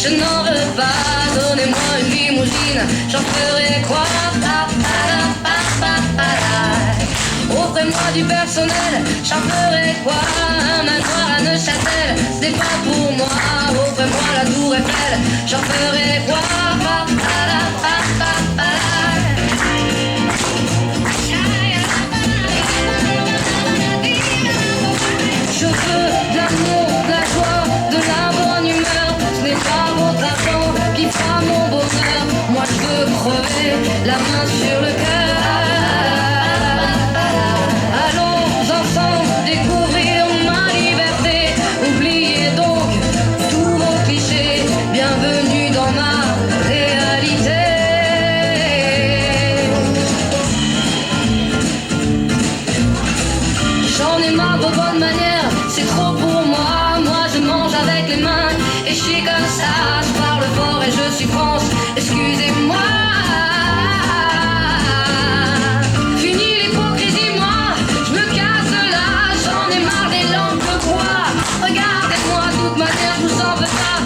je n'en veux pas. Donnez-moi une limousine, j'en ferai quoi? Offrez-moi du personnel, j'en ferai quoi? Un manoir à Neuchâtel, ce n'est pas pour moi. Offrez-moi la tour Eiffel, j'en ferai quoi? Je veux de l'amour, de la joie, de la bonne humeur. Ce n'est pas votre argent qui fera mon bonheur. Moi je veux crever, la main sur le cœur. Allons ensemble découvrir ma liberté. Oubliez donc tous vos clichés. Bienvenue dans ma réalité. J'en ai marre de vos bonnes manières, c'est trop pour moi. Moi je mange avec les mains et je suis comme ça. Je parle fort et je suis France, excusez-moi. Fini l'hypocrisie, moi, je me casse de là. J'en ai marre des langues de bois. Regardez-moi, de toute manière, je vous en veux pas.